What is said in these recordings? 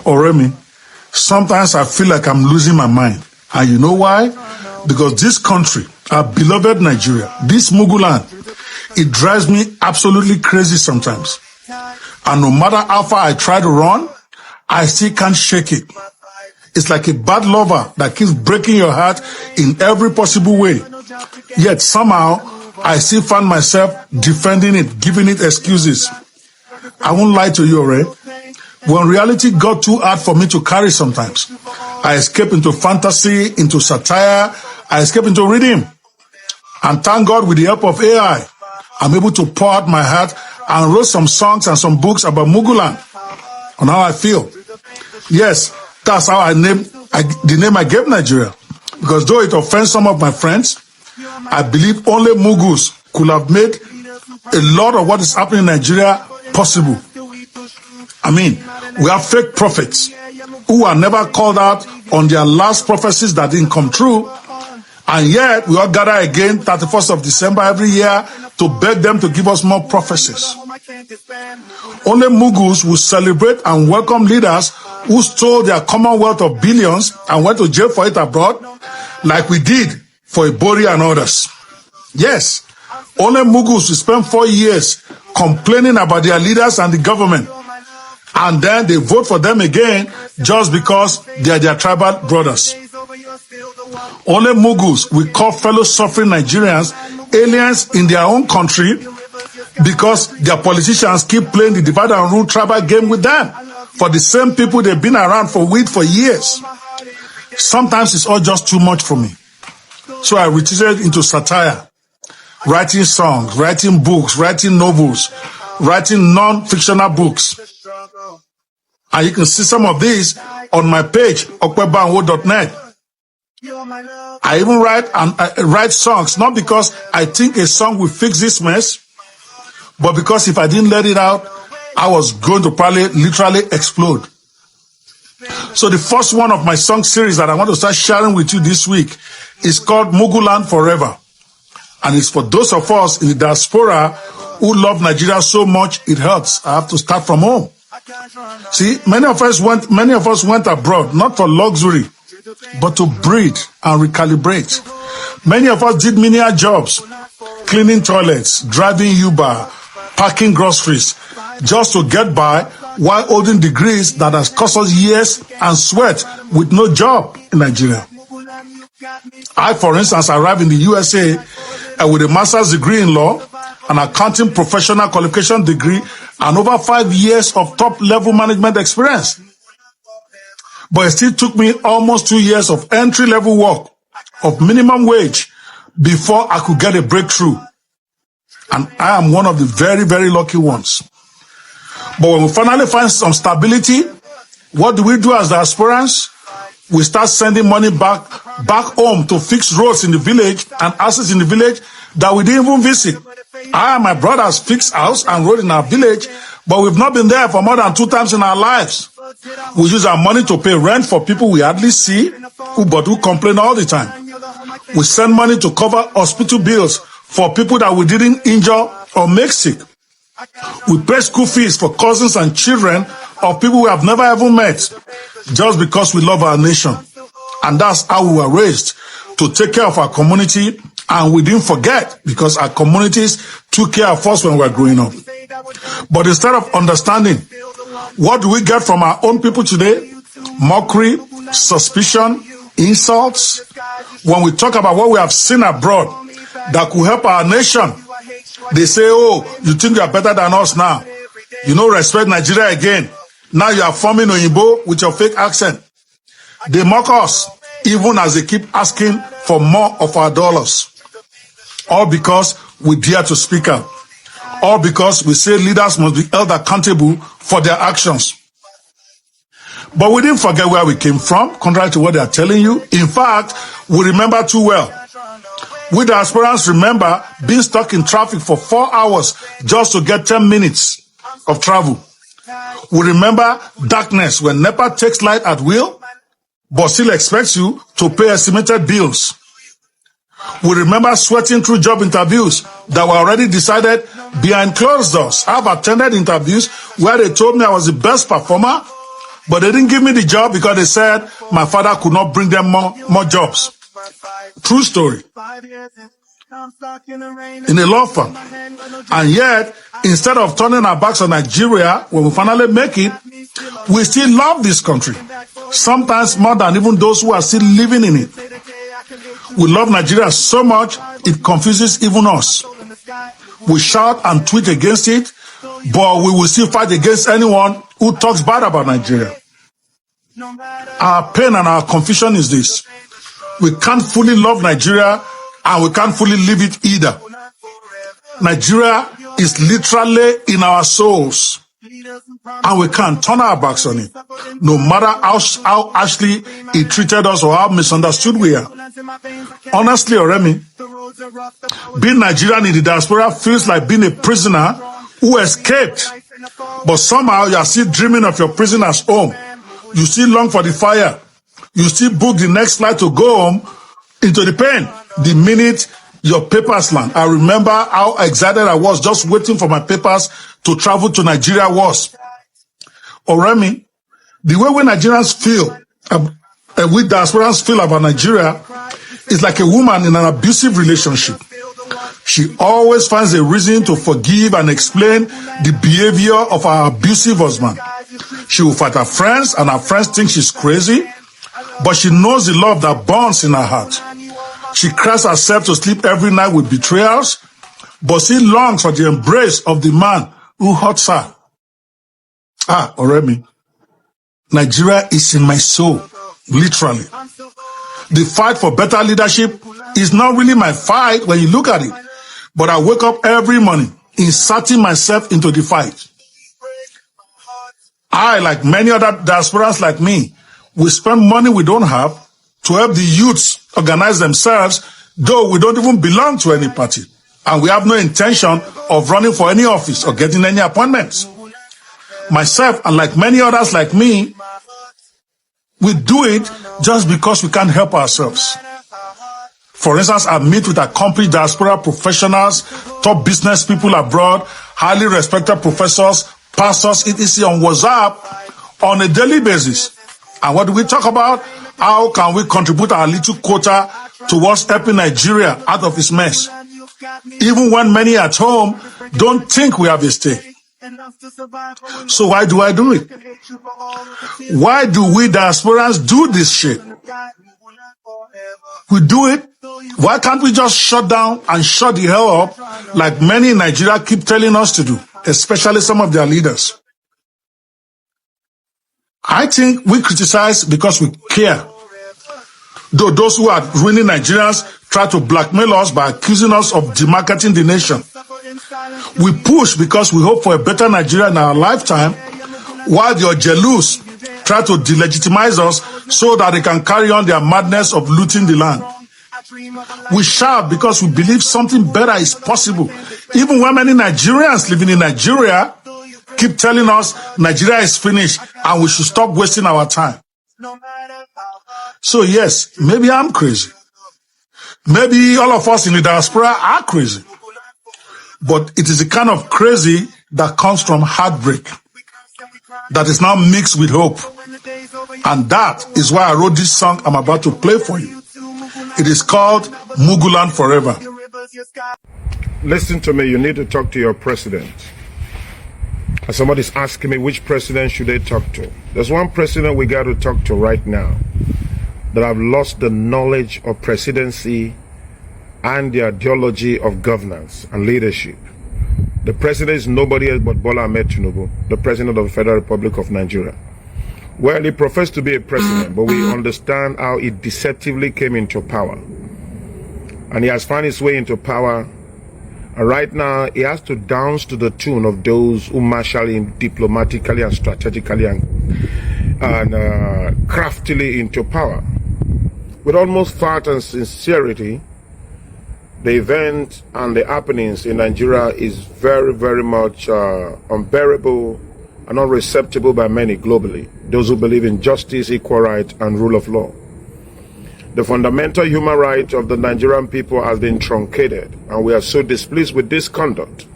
Or Remy, sometimes I feel like I'm losing my mind. And you know why? Because this country, our beloved Nigeria, this Muguland, it drives me absolutely crazy sometimes. And no matter how far I try to run, I still can't shake it. It's like a bad lover that keeps breaking your heart in every possible way. Yet somehow, I still find myself defending it, giving it excuses. I won't lie to you, Ray. When reality got too hard for me to carry sometimes, I escape into fantasy, into satire, I escape into reading. And thank God with the help of AI, I'm able to pour out my heart and wrote some songs and some books about Muguland on how I feel. Yes, that's how the name I gave Nigeria. Because though it offends some of my friends, I believe only Mugus could have made a lot of what is happening in Nigeria possible. I mean, we have fake prophets who are never called out on their last prophecies that didn't come true. And yet, we all gather again 31st of December every year to beg them to give us more prophecies. Only Mugus will celebrate and welcome leaders who stole their commonwealth of billions and went to jail for it abroad, like we did for Ibori and others. Yes, only Mugus will spend 4 years complaining about their leaders and the government, and then they vote for them again just because they are their tribal brothers. Only Mugus will call fellow suffering Nigerians aliens in their own country because their politicians keep playing the divide and rule tribal game with them for the same people they've been around for years. Sometimes it's all just too much for me. So I retreated into satire, writing songs, writing books, writing novels, writing non-fictional books. And you can see some of these on my page, okwebanwo.net. I even write songs, not because I think a song will fix this mess, but because if I didn't let it out, I was going to probably literally explode. So the first one of my song series that I want to start sharing with you this week is called Muguland Forever. And it's for those of us in the diaspora who love Nigeria so much it hurts. I have to start from home. See, many of us went abroad, not for luxury, but to breed and recalibrate. Many of us did menial jobs, cleaning toilets, driving Uber, packing groceries, just to get by while holding degrees that has cost us years and sweat with no job in Nigeria. I, for instance, arrived in the USA with a master's degree in law, an accounting professional qualification degree, and over 5 years of top-level management experience. But it still took me almost 2 years of entry-level work, of minimum wage, before I could get a breakthrough. And I am one of the very, very lucky ones. But when we finally find some stability, what do we do as diasporans? We start sending money back home to fix roads in the village and houses in the village that we didn't even visit. I and my brothers fixed house and road in our village, but we've not been there for more than 2 times in our lives. We use our money to pay rent for people we hardly see, but who complain all the time. We send money to cover hospital bills for people that we didn't injure or make sick. We pay school fees for cousins and children of people we have never ever met, just because we love our nation. And that's how we were raised, to take care of our community, and we didn't forget because our communities took care of us when we were growing up. But instead of understanding, what do we get from our own people today? Mockery, suspicion, insults. When we talk about what we have seen abroad that could help our nation, they say, oh, you think you are better than us now. You know, respect Nigeria again. Now you are forming Oyinbo with your fake accent. They mock us, even as they keep asking for more of our dollars. All because we dare to speak out. All because we say leaders must be held accountable for their actions. But we didn't forget where we came from, contrary to what they are telling you. In fact, we remember too well. We diasporans remember being stuck in traffic for 4 hours just to get 10 minutes of travel. We remember darkness when NEPA takes light at will, but still expects you to pay estimated bills. We remember sweating through job interviews that were already decided behind closed doors. I've attended interviews where they told me I was the best performer, But they didn't give me the job because they said my father could not bring them more jobs. True story. In a law firm. And yet, instead of turning our backs on Nigeria, when we finally make it, we still love this country. Sometimes more than even those who are still living in it. We love Nigeria so much, it confuses even us. We shout and tweet against it, but we will still fight against anyone who talks bad about Nigeria. Our pain and our confusion is this. We can't fully love Nigeria and we can't fully live it either. Nigeria is literally in our souls. And we can't turn our backs on it. No matter how harshly it treated us or how misunderstood we are. Honestly, Oremi, being Nigerian in the diaspora feels like being a prisoner who escaped. But somehow you are still dreaming of your prisoner's home. You still long for the fire. You still book the next flight to go home into the pain. The minute your papers land. I remember how excited I was just waiting for my papers to travel to Nigeria was. Oremi, the way we Nigerians feel, we diasporans feel about Nigeria is like a woman in an abusive relationship. She always finds a reason to forgive and explain the behavior of her abusive husband. She will fight her friends and her friends think she's crazy, but she knows the love that burns in her heart. She cries herself to sleep every night with betrayals, but she longs for the embrace of the man who hurts her. Oremi, Nigeria is in my soul, literally. The fight for better leadership is not really my fight when you look at it, but I wake up every morning inserting myself into the fight. I, like many other diasporans like me, we spend money we don't have to help the youths organize themselves, though we don't even belong to any party. And we have no intention of running for any office or getting any appointments. Myself, and like many others like me, we do it just because we can't help ourselves. For instance, I meet with accomplished diaspora professionals, top business people abroad, highly respected professors, pastors, etc. on WhatsApp on a daily basis. And what do we talk about? How can we contribute our little quota towards helping Nigeria out of its mess? Even when many at home don't think we have a stake. So why do I do it? Why do we diasporans do this shit? We do it. Why can't we just shut down and shut the hell up like many in Nigeria keep telling us to do, especially some of their leaders? I think we criticize because we care. Though those who are ruining Nigerians try to blackmail us by accusing us of demarketing the nation. We push because we hope for a better Nigeria in our lifetime, while the jealous try to delegitimize us so that they can carry on their madness of looting the land. We shout because we believe something better is possible, even when many Nigerians living in Nigeria keep telling us Nigeria is finished and we should stop wasting our time. So yes, maybe I'm crazy. Maybe all of us in the diaspora are crazy. But it is the kind of crazy that comes from heartbreak, that is now mixed with hope. And that is why I wrote this song I'm about to play for you. It is called Muguland Forever. Listen to me, you need to talk to your president. And somebody's asking me which president should they talk to. There's one president we got to talk to right now that have lost the knowledge of presidency and the ideology of governance and leadership. The president is nobody else but Bola Ahmed Tinubu, the president of the Federal Republic of Nigeria. Well, he professed to be a president, but we understand how he deceptively came into power. And he has found his way into power. And right now, he has to dance to the tune of those who marshal him diplomatically and strategically and craftily into power. With almost fact and sincerity, the event and the happenings in Nigeria is very, very much unbearable and unacceptable by many globally, those who believe in justice, equal right, and rule of law. The fundamental human right of the Nigerian people has been truncated, and we are so displeased with this conduct.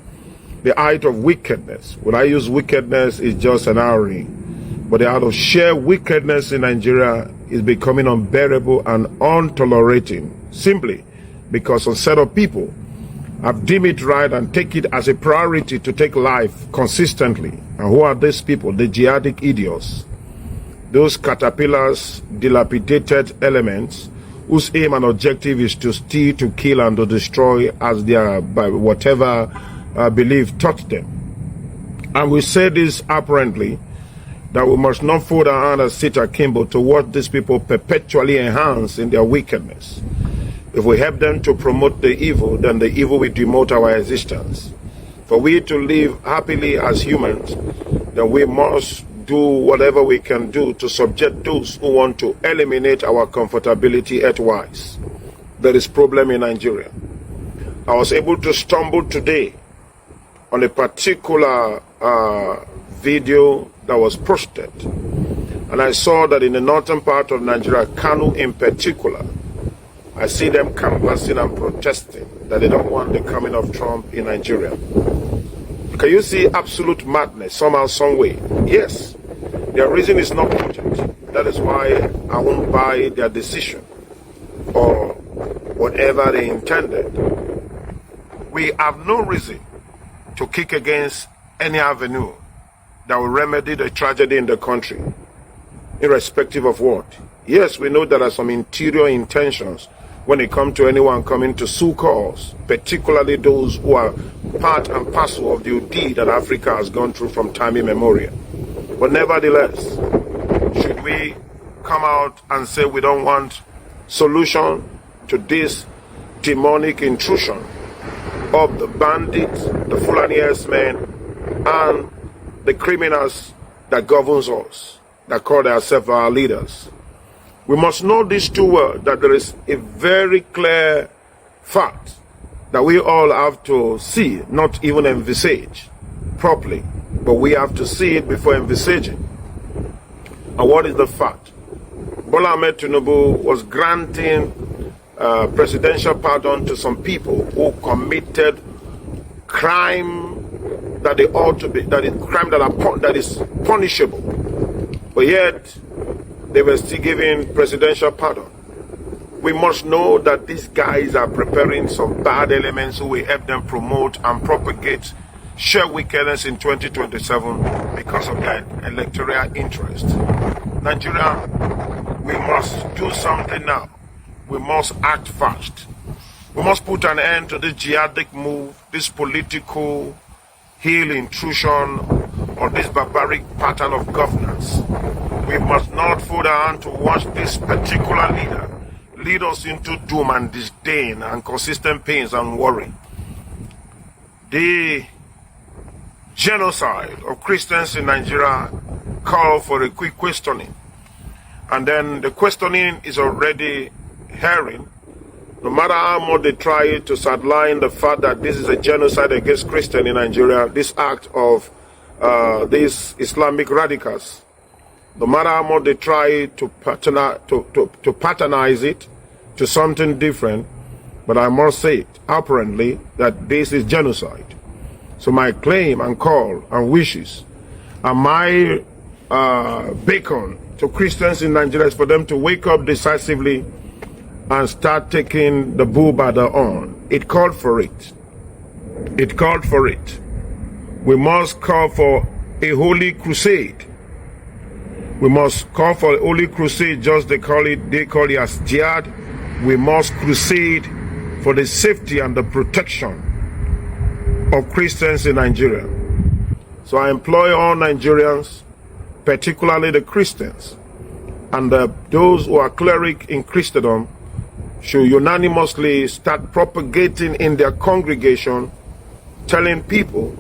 The height of wickedness, when I use wickedness, is just an irony, But the out of sheer wickedness in Nigeria is becoming unbearable and untolerating, simply because a set of people have deemed it right and take it as a priority to take life consistently. And who are these people? The jihadic idiots. Those caterpillars, dilapidated elements whose aim and objective is to steal, to kill, and to destroy as their by whatever belief taught them. And we say this apparently that we must not fold our hand and sit akimbo to watch these people perpetually enhance in their wickedness. If we help them to promote the evil, then the evil will demote our existence. For we to live happily as humans, then we must do whatever we can do to subject those who want to eliminate our comfortability earthwise. There is problem in Nigeria. I was able to stumble today on a particular video that was posted, and I saw that in the northern part of Nigeria, Kano in particular, I see them canvassing and protesting that they don't want the coming of Trump in Nigeria. Can you see absolute madness somehow, some way? Yes, their reason is not potent. That is why I won't buy their decision or whatever they intended. We have no reason to kick against any avenue that will remedy the tragedy in the country, irrespective of what. Yes, we know there are some interior intentions when it comes to anyone coming to sue cause, particularly those who are part and parcel of the deed that Africa has gone through from time immemorial. But nevertheless, should we come out and say we don't want solution to this demonic intrusion of the bandits, the Fulani men, and the criminals that governs us, that call themselves our leaders? We must know this too well, that there is a very clear fact that we all have to see, not even envisage properly, but we have to see it before envisaging. And what is the fact? Bola Ahmed Tinubu was granting presidential pardon to some people who committed crime that they ought to be, that is crime that is punishable, but yet they were still giving presidential pardon. We must know that these guys are preparing some bad elements who will help them promote and propagate sheer wickedness in 2027 because of their electoral interest. Nigeria, we must do something now. We must act fast. We must put an end to this jihadic move, this political heel intrusion, or this barbaric pattern of governance. We must not fold our hand to watch this particular leader lead us into doom and disdain and consistent pains and worry. The genocide of Christians in Nigeria call for a quick questioning. And then the questioning is already herring. No matter how much they try to sideline the fact that this is a genocide against Christians in Nigeria, this act of these Islamic radicals, no matter how much they try to patronize it to something different, but I must say it apparently that this is genocide. So my claim and call and wishes and my beacon to Christians in Nigeria is for them to wake up decisively and start taking the bull by the horn. It called for it. It called for it. We must call for a holy crusade. We must call for a holy crusade, just they call it as jihad. We must crusade for the safety and the protection of Christians in Nigeria. So I employ all Nigerians, particularly the Christians, and those who are cleric in Christendom should unanimously start propagating in their congregation, telling people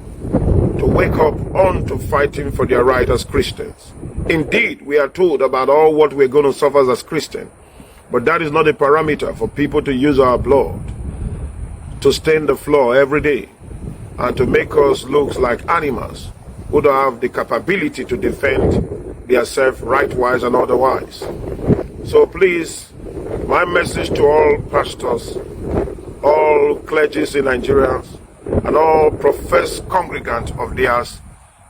to wake up on to fighting for their right as Christians. Indeed, we are told about all what we're going to suffer as Christians, but that is not a parameter for people to use our blood to stain the floor every day and to make us look like animals who don't have the capability to defend themselves right-wise and otherwise. So please, my message to all pastors, all clergies in Nigeria, and all professed congregants of theirs,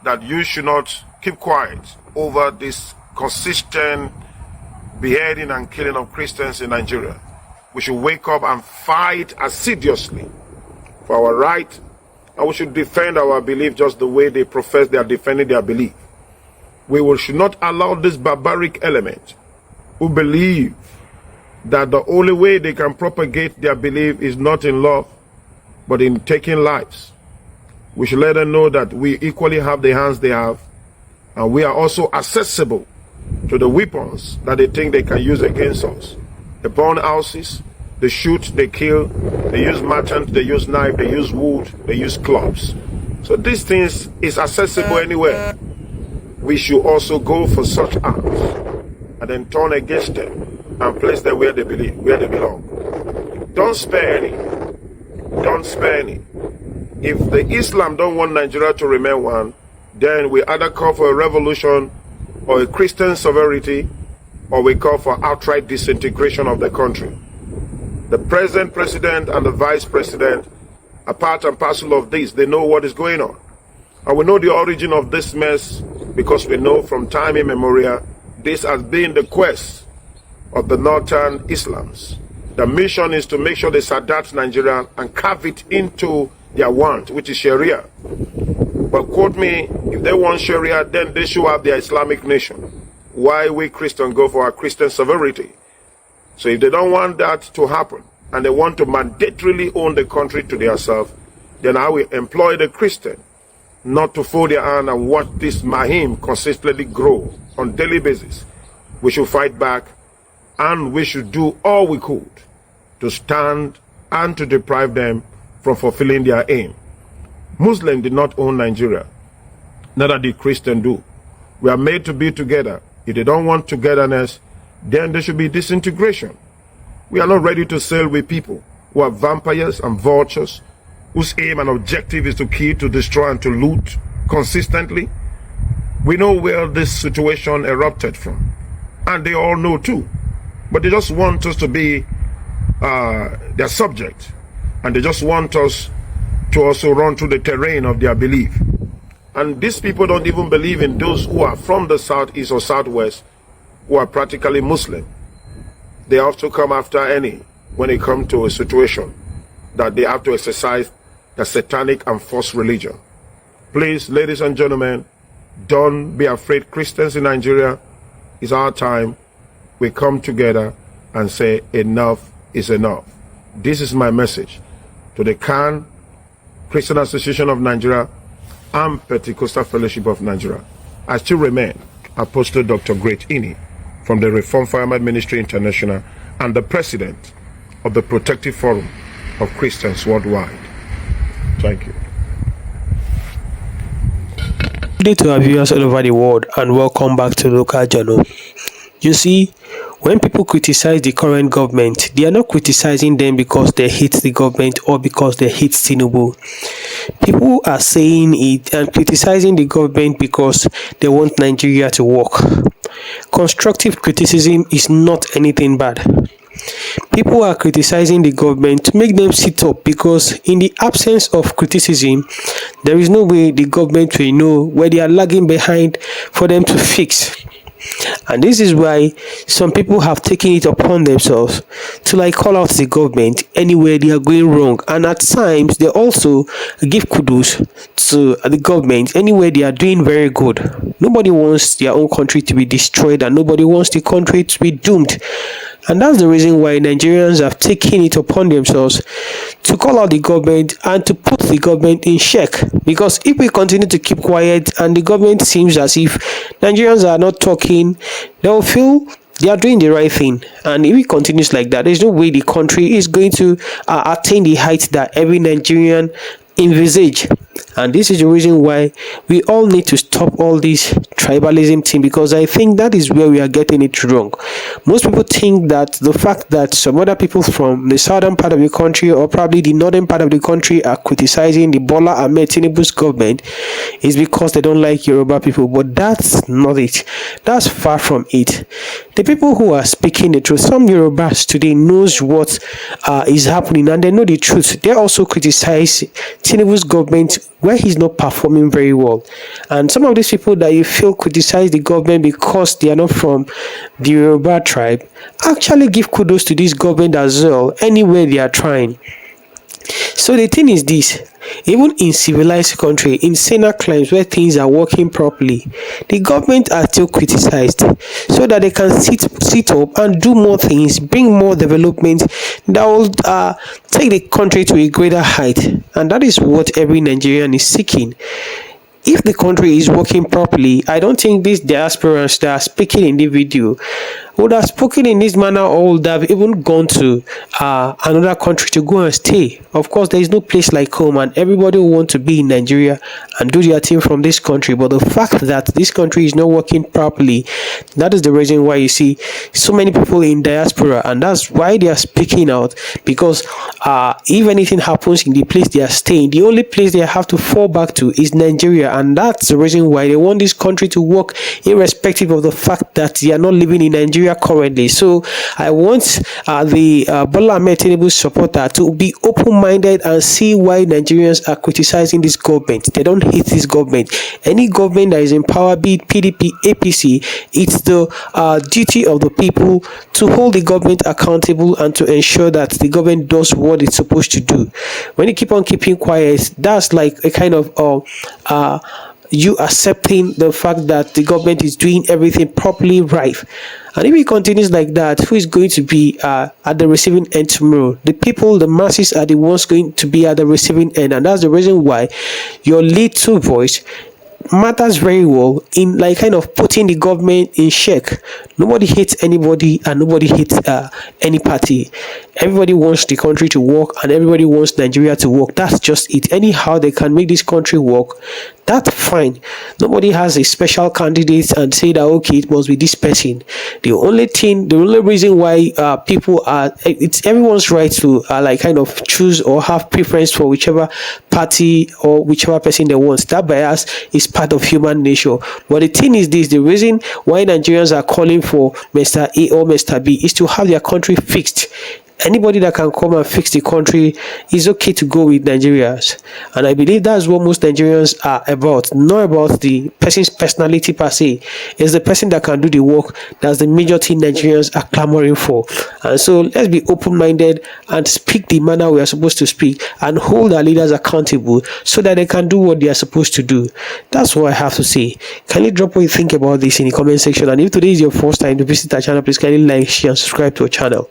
that you should not keep quiet over this consistent beheading and killing of Christians in Nigeria. We should wake up and fight assiduously for our right, and we should defend our belief just the way they profess they are defending their belief. Should not allow this barbaric element who believe that the only way they can propagate their belief is not in love, but in taking lives. We should let them know that we equally have the hands they have, and we are also accessible to the weapons that they think they can use against us. They burn houses, they shoot, they kill, they use matchant, they use knife, they use wood, they use clubs. So these things is accessible anywhere. We should also go for such arms and then turn against them and place them where they belong. Don't spare any. Don't spare any. If the Islam don't want Nigeria to remain one, then we either call for a revolution or a Christian sovereignty, or we call for outright disintegration of the country. The present president and the vice president are part and parcel of this. They know what is going on. And we know the origin of this mess because we know from time immemorial this has been the quest of the northern Islams. The mission is to make sure they adapt Nigeria and carve it into their want, which is Sharia. But quote me, if they want Sharia, then they should have their Islamic nation. Why we Christians go for our Christian sovereignty? So if they don't want that to happen, and they want to mandatorily own the country to themselves, then I will employ the Christian not to fold their hand and watch this Mahim consistently grow on a daily basis. We should fight back, and we should do all we could to stand and to deprive them from fulfilling their aim. Muslims did not own Nigeria, neither did Christians do. We are made to be together. If they don't want togetherness, then there should be disintegration. We are not ready to sail with people who are vampires and vultures, whose aim and objective is to kill, to destroy, and to loot consistently. We know where this situation erupted from, and they all know too. But they just want us to be their subject, and they just want us to also run through the terrain of their belief. And these people don't even believe in those who are from the southeast or southwest, who are practically Muslim. They have to come after any when it comes to a situation that they have to exercise the satanic and false religion. Please, ladies and gentlemen, don't be afraid. Christians in Nigeria, it's our time. We come together and say enough is enough. This is my message to the CAN, Christian Association of Nigeria, and Pentecostal Fellowship of Nigeria. I still remain Apostle Dr. Great Ini from the Reformed Fireman Ministry International and the President of the Protective Forum of Christians Worldwide. Thank you. Good day to our viewers all over the world, and welcome back to Local Journal. You see, when people criticize the current government, they are not criticizing them because they hate the government or because they hate Tinubu. People are saying it and criticizing the government because they want Nigeria to work. Constructive criticism is not anything bad. People are criticizing the government to make them sit up because in the absence of criticism, there is no way the government will know where they are lagging behind for them to fix. And this is why some people have taken it upon themselves to call out the government anywhere they are going wrong, and at times they also give kudos to the government anywhere they are doing very good. Nobody wants their own country to be destroyed, and nobody wants the country to be doomed. And that's the reason why Nigerians have taken it upon themselves to call out the government and to put the government in check. Because if we continue to keep quiet and the government seems as if Nigerians are not talking, they will feel they are doing the right thing. And if it continues like that, there's no way the country is going to attain the heights that every Nigerian envisage. And this is the reason why we all need to stop all this tribalism thing, because I think that is where we are getting it wrong. Most people think that the fact that some other people from the southern part of the country or probably the northern part of the country are criticizing the Bola Ahmed Tinubu's government is because they don't like Yoruba people, but that's not it. That's far from it. The people who are speaking the truth, some Yorubas today knows what is happening and they know the truth. They also criticize Tinubu's government where he's not performing very well. And some of these people that you feel criticize the government because they are not from the Yoruba tribe, actually give kudos to this government as well, anywhere they are trying. So the thing is this, even in civilized country, in saner climes where things are working properly, the government are still criticized so that they can sit up and do more things, bring more development that will take the country to a greater height. And that is what every Nigerian is seeking. If the country is working properly, I don't think these diasporans that are speaking in the video would have spoken in this manner or would have even gone to another country to go and stay. Of course, there is no place like home, and everybody will want to be in Nigeria and do their thing from this country. But the fact that this country is not working properly, that is the reason why you see so many people in diaspora, and that's why they are speaking out. Because if anything happens in the place they are staying, the only place they have to fall back to is Nigeria, and that's the reason why they want this country to work, irrespective of the fact that they are not living in Nigeria currently. So I want the Bola Ahmed Tinubu supporter to be open-minded and see why Nigerians are criticizing this government. They don't hate this government. Any government that is in power, be it PDP, APC, it's the duty of the people to hold the government accountable and to ensure that the government does what it's supposed to do. When you keep on keeping quiet, that's like a kind of you accepting the fact that the government is doing everything properly right. And if it continues like that, who is going to be at the receiving end tomorrow? The people, the masses are the ones going to be at the receiving end. And that's the reason why your little voice matters very well in like kind of putting the government in check. Nobody hates anybody and nobody hates any party. Everybody wants the country to work and everybody wants Nigeria to work. That's just it. Anyhow they can make this country work, that's fine. Nobody has a special candidate and say that okay, it must be this person. The only reason why people are, it's everyone's right to like kind of choose or have preference for whichever party or whichever person they want. That bias is part of human nature. But the thing is this, the reason why Nigerians are calling for Mr. A or Mr. B is to have their country fixed. Anybody that can come and fix the country is okay to go with Nigerians. And I believe that's what most Nigerians are about, not about the person's personality per se. It's the person that can do the work. That's the major thing Nigerians are clamoring for. And so let's be open-minded and speak the manner we are supposed to speak and hold our leaders accountable so that they can do what they are supposed to do. That's what I have to say. Kindly drop what you think about this in the comment section. And if today is your first time to visit our channel, please kindly like, share, and subscribe to our channel.